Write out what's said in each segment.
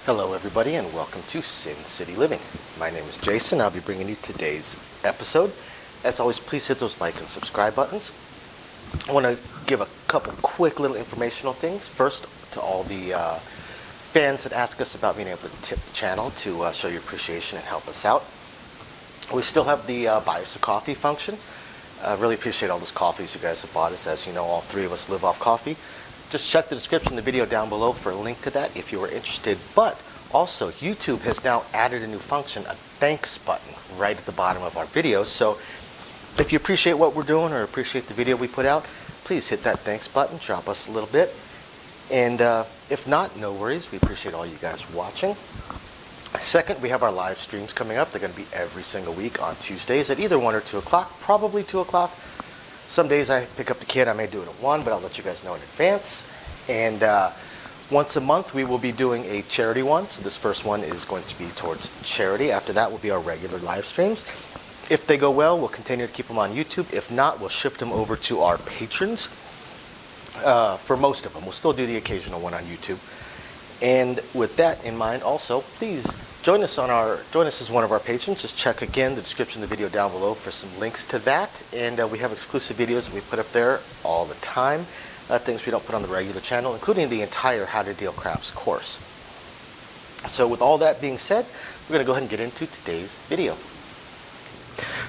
Hello everybody and welcome to Sin City Living. My name is Jason. I'll be bringing you today's episode. As always, please hit those like and subscribe buttons. I want to give a couple quick little informational things. First, to all the fans that ask us about being able to tip the channel to show your appreciation and help us out. We still have the buy us a coffee function. I really appreciate all those coffees you guys have bought us. As you know, all three of us live off coffee. Just check the description of the video down below for a link to that if you are interested. But also, YouTube has now added a new function, a thanks button, right at the bottom of our videos. So if you appreciate what we're doing or appreciate the video we put out, please hit that thanks button, drop us a little bit. And if not, no worries. We appreciate all you guys watching. Second, we have our live streams coming up. They're going to be every single week on Tuesdays at either 1 or 2 o'clock, probably 2 o'clock. Some days I pick up the kid, I may do it at 1, but I'll let you guys know in advance. And once a month we will be doing a charity one. So this first one is going to be towards charity. After that will be our regular live streams. If they go well, we'll continue to keep them on YouTube. If not, we'll shift them over to our patrons. For most of them, we'll still do the occasional one on YouTube. And with that in mind also, please join us as one of our patrons. Just check again the description of the video down below for some links to that. And we have exclusive videos that we put up there all the time. Things we don't put on the regular channel, including the entire How to Deal Craps course. So with all that being said, we're going to go ahead and get into today's video.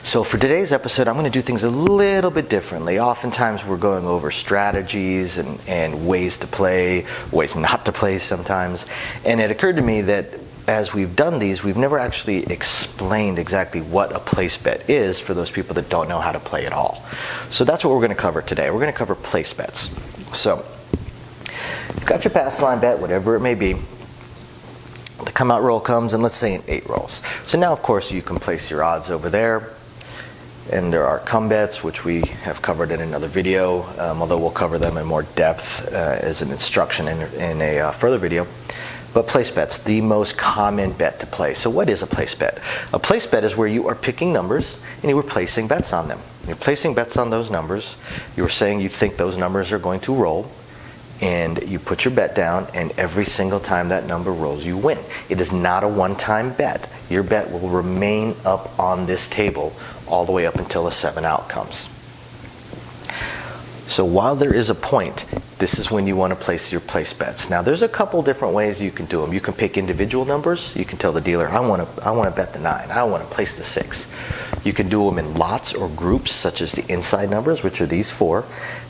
So for today's episode, I'm going to do things a little bit differently. Oftentimes we're going over strategies and ways to play, ways not to play sometimes. And it occurred to me that as we've done these, we've never actually explained exactly what a place bet is for those people that don't know how to play at all. So that's what we're going to cover today. We're going to cover place bets. So you've got your pass line bet, whatever it may be. The come out roll comes, and let's say in 8 rolls. So now, of course, you can place your odds over there. And there are come bets, which we have covered in another video, although we'll cover them in more depth as an instruction in a further video. But place bets, the most common bet to play. So what is a place bet? A place bet is where you are picking numbers and you are placing bets on them. You're placing bets on those numbers. You're saying you think those numbers are going to roll, and you put your bet down, and every single time that number rolls, you win. It is not a one-time bet. Your bet will remain up on this table all the way up until a 7 out comes. So while there is a point, this is when you want to place your place bets. Now there's a couple different ways you can do them. You can pick individual numbers. You can tell the dealer, I want to bet the 9. I want to place the 6. You can do them in lots or groups, such as the inside numbers, which are these 4.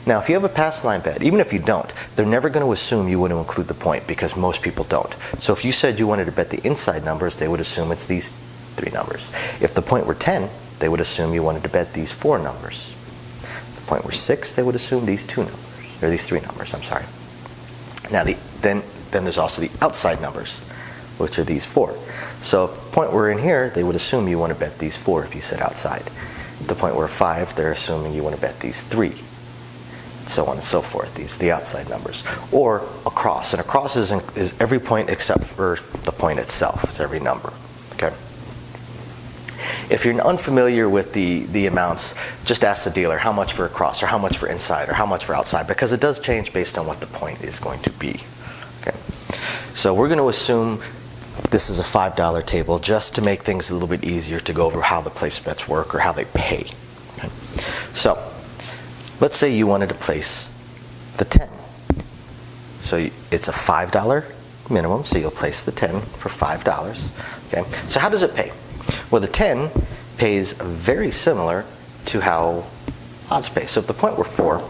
Now if you have a pass line bet, even if you don't, they're never going to assume you want to include the point, because most people don't. So if you said you wanted to bet the inside numbers, they would assume it's these 3 numbers. If the point were 10, they would assume you wanted to bet these 4 numbers. If the point were 6, they would assume these 2 numbers. Or these 3 numbers, I'm sorry. Now then there's also the outside numbers, which are these 4. So if the point were in here, they would assume you want to bet these 4 if you said outside. If the point were 5, they're assuming you want to bet these 3. So on and so forth. These are the outside numbers. Or a cross. And a cross is every point except for the point itself. It's every number. Okay. If you're unfamiliar with the amounts, just ask the dealer how much for a cross, or how much for inside, or how much for outside, because it does change based on what the point is going to be. Okay. So we're going to assume this is a $5 table just to make things a little bit easier to go over how the place bets work or how they pay. Okay. So let's say you wanted to place the 10. So it's a $5 minimum, so you'll place the 10 for $5. Okay. So how does it pay? Well, the 10 pays very similar to how odds pay. So if the point were 4,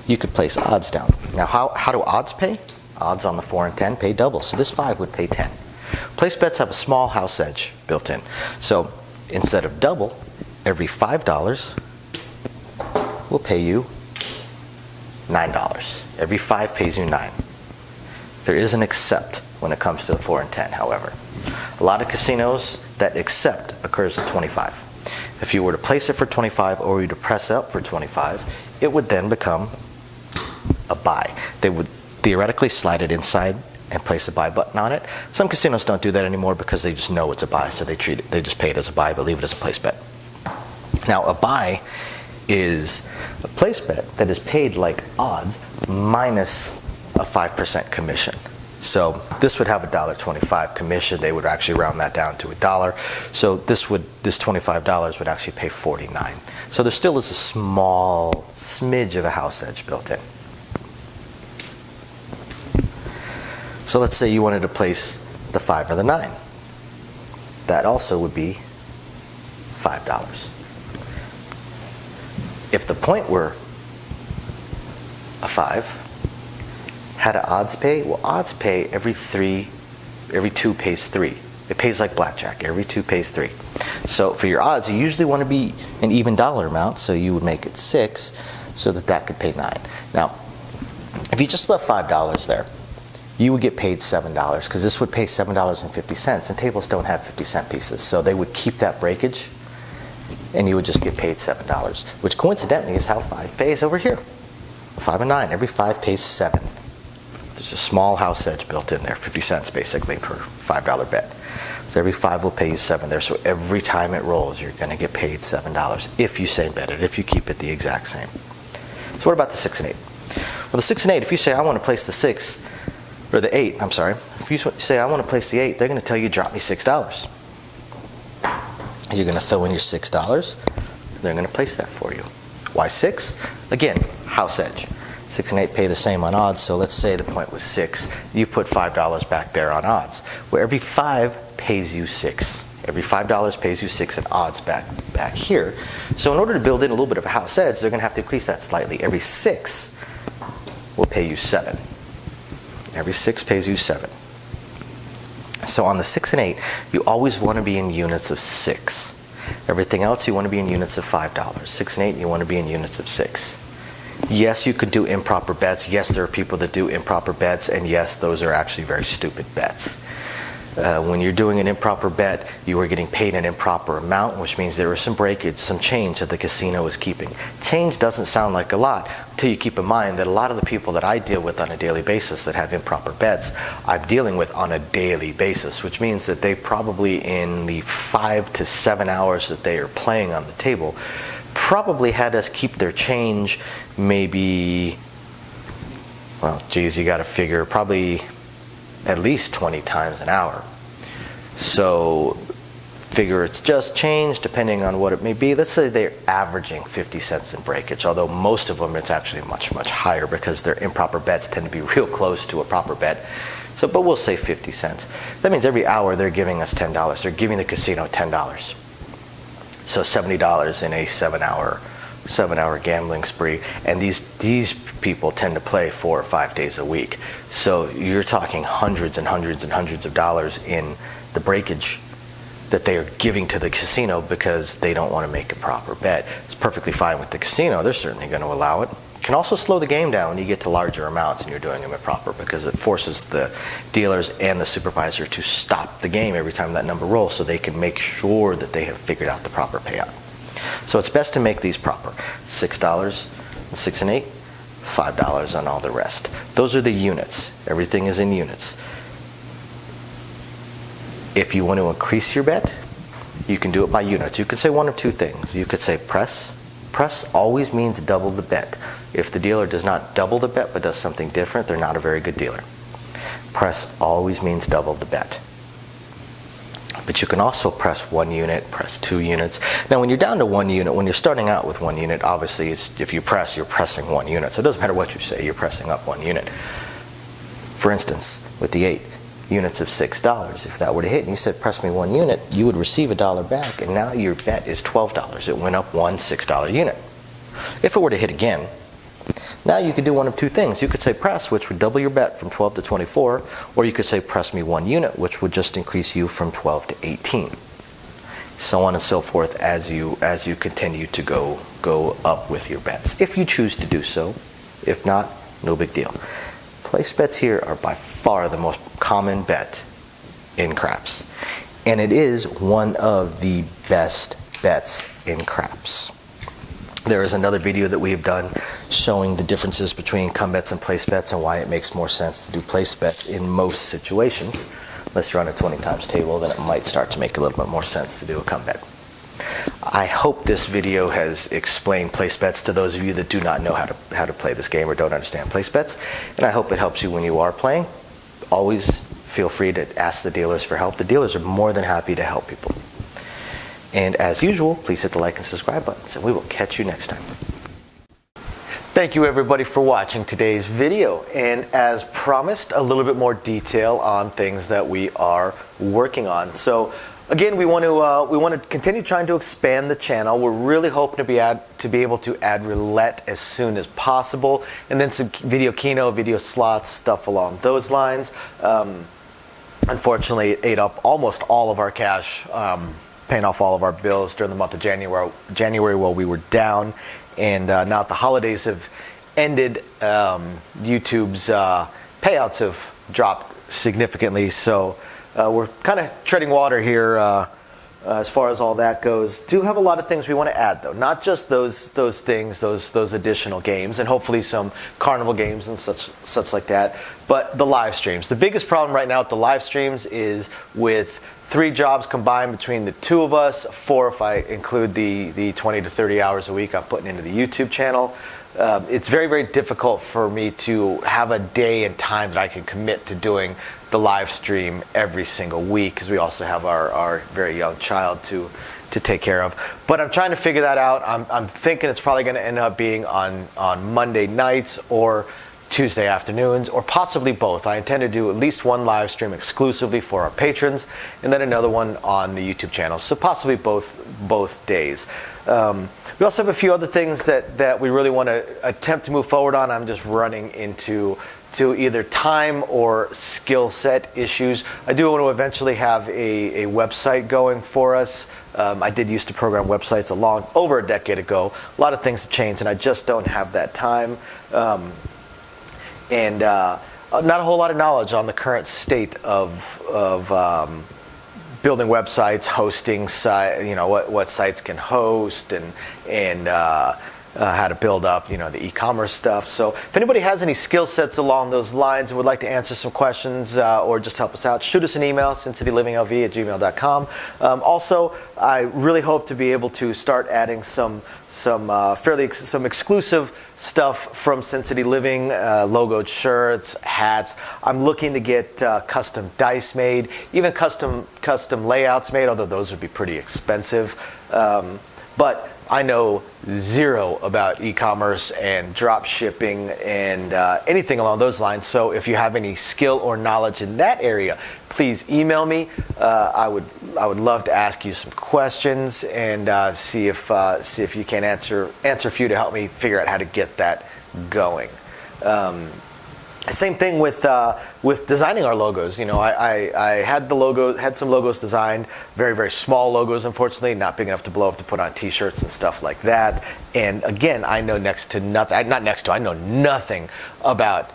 you could place odds down. Now, how do odds pay? Odds on the 4 and 10 pay double. So this 5 would pay 10. Place bets have a small house edge built in. So instead of double, every $5 will pay you $9. Every 5 pays you 9. There is an except when it comes to the 4 and 10, however. A lot of casinos, that except occurs at 25. If you were to place it for 25 or you to press up for 25, it would then become a buy. They would theoretically slide it inside and place a buy button on it. Some casinos don't do that anymore because they just know it's a buy, so they just pay it as a buy but leave it as a place bet. Now a buy is a place bet that is paid like odds minus a 5% commission. So this would have a $1.25 commission. They would actually round that down to $1. So this $25 would actually pay $49. So there still is a small smidge of a house edge built in. So let's say you wanted to place the 5 or the 9. That also would be $5. If the point were a 5, had an odds pay? Well, odds pay every 2 pays 3. It pays like blackjack. Every 2 pays 3. So for your odds, you usually want to be an even dollar amount, so you would make it 6 so that could pay 9. Now, if you just left $5 there, you would get paid $7 because this would pay $7.50, and tables don't have 50-cent pieces. So they would keep that breakage, and you would just get paid $7, which coincidentally is how 5 pays over here. 5 and 9, every 5 pays 7. There's a small house edge built in there, 50 cents basically per $5 bet. So every 5 will pay you 7 there. So every time it rolls, you're going to get paid $7 if you same bet it, if you keep it the exact same. So what about the 6 and 8? Well, the 6 and 8, if you say I want to place the 6, or the 8, I'm sorry. If you say I want to place the 8, they're going to tell you drop me $6. You're going to throw in your $6. They're going to place that for you. Why 6? Again, house edge. 6 and 8 pay the same on odds, so let's say the point was 6. You put $5 back there on odds. Well, every 5 pays you 6. Every $5 pays you 6 in odds back here. So in order to build in a little bit of a house edge, they're going to have to increase that slightly. Every 6 will pay you 7. Every 6 pays you 7. So on the 6 and 8, you always want to be in units of 6. Everything else, you want to be in units of $5. 6 and 8, you want to be in units of 6. Yes, you could do improper bets. Yes, there are people that do improper bets, and yes, those are actually very stupid bets. When you're doing an improper bet, you are getting paid an improper amount, which means there is some breakage, some change that the casino is keeping. Change doesn't sound like a lot until you keep in mind that a lot of the people that I deal with on a daily basis that have improper bets, I'm dealing with on a daily basis, which means that they probably in the 5 to 7 hours that they are playing on the table probably had us keep their change maybe, well, geez, you got to figure probably at least 20 times an hour. So figure it's just change depending on what it may be. Let's say they're averaging 50 cents in breakage, although most of them it's actually much, much higher because their improper bets tend to be real close to a proper bet. So, but we'll say 50 cents. That means every hour they're giving us $10. They're giving the casino $10. So $70 in a 7-hour gambling spree, and these people tend to play 4 or 5 days a week. So you're talking hundreds and hundreds and hundreds of dollars in the breakage that they are giving to the casino because they don't want to make a proper bet. It's perfectly fine with the casino. They're certainly going to allow it. It can also slow the game down when you get to larger amounts and you're doing them improper because it forces the dealers and the supervisor to stop the game every time that number rolls so they can make sure that they have figured out the proper payout. So it's best to make these proper. $6 on 6 and 8, $5 on all the rest. Those are the units. Everything is in units. If you want to increase your bet, you can do it by units. You could say one of two things. You could say press. Press always means double the bet. If the dealer does not double the bet but does something different, they're not a very good dealer. Press always means double the bet. But you can also press 1 unit, press 2 units. Now when you're down to 1 unit, when you're starting out with 1 unit, obviously if you press, you're pressing 1 unit. So it doesn't matter what you say, you're pressing up 1 unit. For instance, with the 8 units of $6, if that were to hit and you said press me 1 unit, you would receive $1 back, and now your bet is $12. It went up 1 $6 unit. If it were to hit again, now you could do one of two things. You could say press, which would double your bet from 12 to 24, or you could say press me 1 unit, which would just increase you from 12 to 18. So on and so forth as you continue to go up with your bets, if you choose to do so. If not, no big deal. Place bets here are by far the most common bet in craps, and it is one of the best bets in craps. There is another video that we have done showing the differences between come bets and place bets and why it makes more sense to do place bets in most situations. Unless you're on a 20 times table, then it might start to make a little bit more sense to do a come bet. I hope this video has explained place bets to those of you that do not know how to play this game or don't understand place bets, and I hope it helps you when you are playing. always feel free to ask the dealers for help. The dealers are more than happy to help people. And as usual, please hit the like and subscribe buttons, and we will catch you next time. Thank you everybody for watching today's video, and as promised, a little bit more detail on things that we are working on. So again, we want to continue trying to expand the channel. We're really hoping to be able to add roulette as soon as possible, and then some video keno, video slots, stuff along those lines. Unfortunately, it ate up almost all of our cash, paying off all of our bills during the month of January while we were down. And now that the holidays have ended, YouTube's payouts have dropped significantly. So we're kind of treading water here as far as all that goes. Do have a lot of things we want to add, though. Not just those things, those additional games, and hopefully some carnival games and such like that. But the live streams. The biggest problem right now with the live streams is with 3 jobs combined between the 2 of us, 4 if I include the 20 to 30 hours a week I'm putting into the YouTube channel. It's very, very difficult for me to have a day and time that I can commit to doing the live stream every single week, because we also have our very young child to take care of. But I'm trying to figure that out. I'm thinking it's probably going to end up being on Monday nights or Tuesday afternoons, or possibly both. I intend to do at least one live stream exclusively for our patrons, and then another one on the YouTube channel. So possibly both days. We also have a few other things that we really want to attempt to move forward on. I'm just running into either time or skill set issues. I do want to eventually have a website going for us. I did used to program websites over a decade ago. A lot of things have changed, and I just don't have that time. And not a whole lot of knowledge on the current state of building websites, hosting what sites can host, and how to build up the e-commerce stuff. So if anybody has any skill sets along those lines and would like to answer some questions or just help us out, shoot us an email, sincitylivingLV@gmail.com. Also, I really hope to be able to start adding some exclusive stuff from Sin City Living, logoed shirts, hats. I'm looking to get custom dice made, even custom layouts made, although those would be pretty expensive. But I know zero about e-commerce and drop shipping and anything along those lines. So if you have any skill or knowledge in that area, please email me. I would love to ask you some questions and see if you can answer a few to help me figure out how to get that going. Same thing with designing our logos. I had some logos designed, very, very small logos, unfortunately, not big enough to blow up to put on t-shirts and stuff like that. And again, I know I know nothing about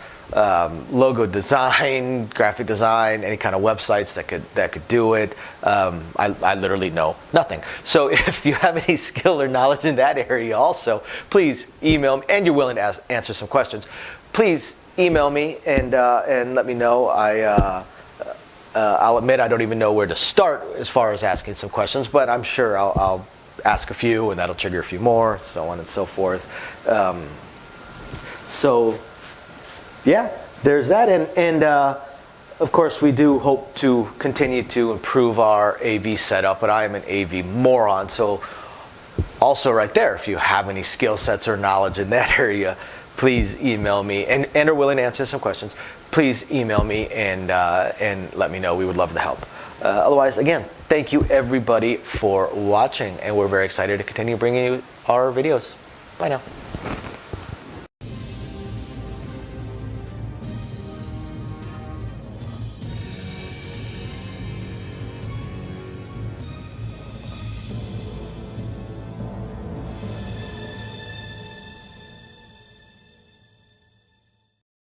logo design, graphic design, any kind of websites that could do it. I literally know nothing. So if you have any skill or knowledge in that area also, please email me, and you're willing to answer some questions, please email me and let me know. I'll admit I don't even know where to start as far as asking some questions, but I'm sure I'll ask a few, and that'll trigger a few more, so on and so forth. So yeah, there's that, and of course we do hope to continue to improve our AV setup, but I am an AV moron, so also right there, if you have any skill sets or knowledge in that area, please email me, and are willing to answer some questions. Please email me and let me know. We would love the help. Otherwise, again, thank you everybody for watching, and we're very excited to continue bringing you our videos. Bye now.